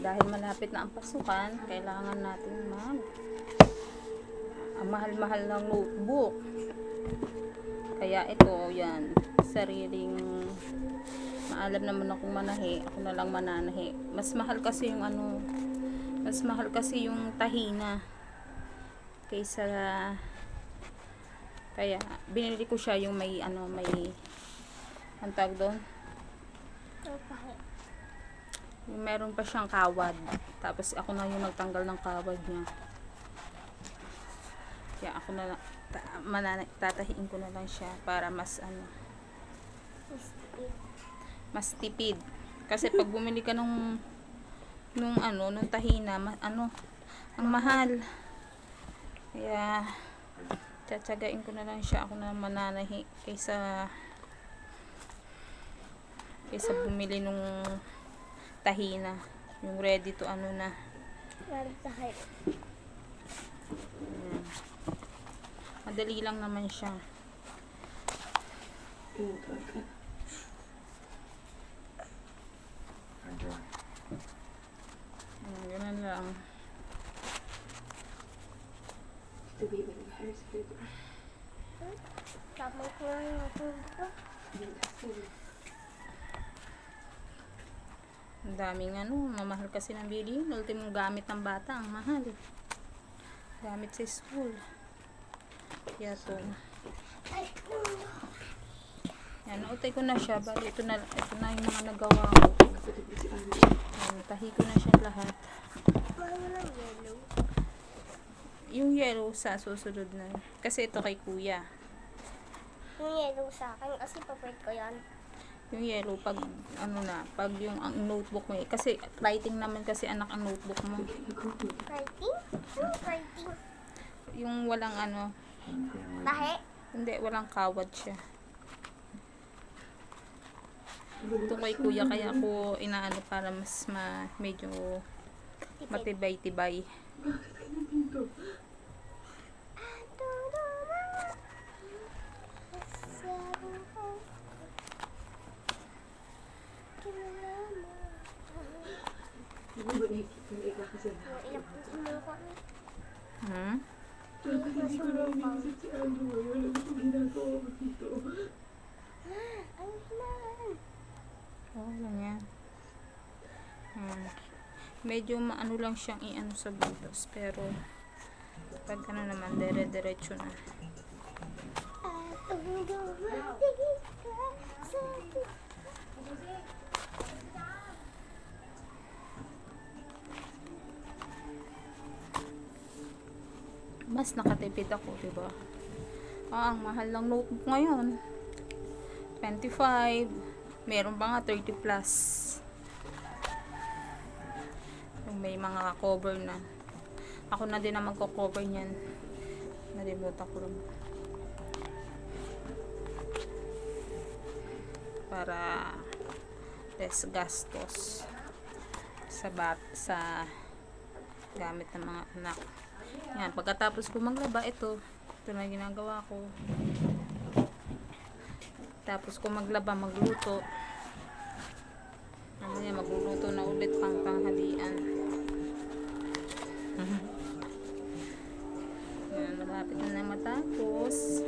dahil malapit na ang pasukan, kailangan natin ang mahal-mahal ng notebook. Kaya ito, yan, sariling maalam naman akong manahi, ako na lang mananahi. Mas mahal kasi yung tahina kaysa, kaya binili ko siya yung may ang tawag doon, yung meron pa siyang kawad, tapos ako na yung nagtanggal ng kawad niya. Kaya ako na lang tatahiin ko na lang siya para mas mas tipid. Kasi pag bumili ka nung tahina, ang mahal. Kaya tsatsagain ko na lang siya, ako na mananahi kaysa bumili nung tahina, yung ready to na. Madali lang naman siya. Ganun lang. Ang daming mamahal kasi ng bilihin. Ultimong gamit ng bata, ang mahal. Gamit sa school. Kaya to. Yan, nautay ko na siya. Bali, ito na yung mga nagawa ko. Yan, tahi ko na siya lahat. Yung yellow sa susunod na. Kasi ito kay kuya. Yung yellow sa akin kasi papalit ko yan. Yung yellow pag pag yung ang notebook mo kasi writing naman kasi anak ang notebook mo. Writing? Ano writing? Yung walang Tahe? hindi, walang kawad siya. Ito kay kuya kaya ako para mas medyo matibay-tibay. Lang yan. Medyo maano lang siyang sa butos, pero pag naman dire-diretso na. Mas nakatipid ako, diba? Ang mahal ng notebook ngayon. 25. Meron pa nga 30 plus. Yung may mga cover na. Ako na din naman ko-cover niyan. Nalimutan ko lang. Para less gastos sa gamit ng mga anak. Yan, pagkatapos ko maglaba, ito na ginagawa ko. Tapos ko maglaba, magluto. Mamaya magluluto na ulit pang tanghalian. Yan, malapit na matapos.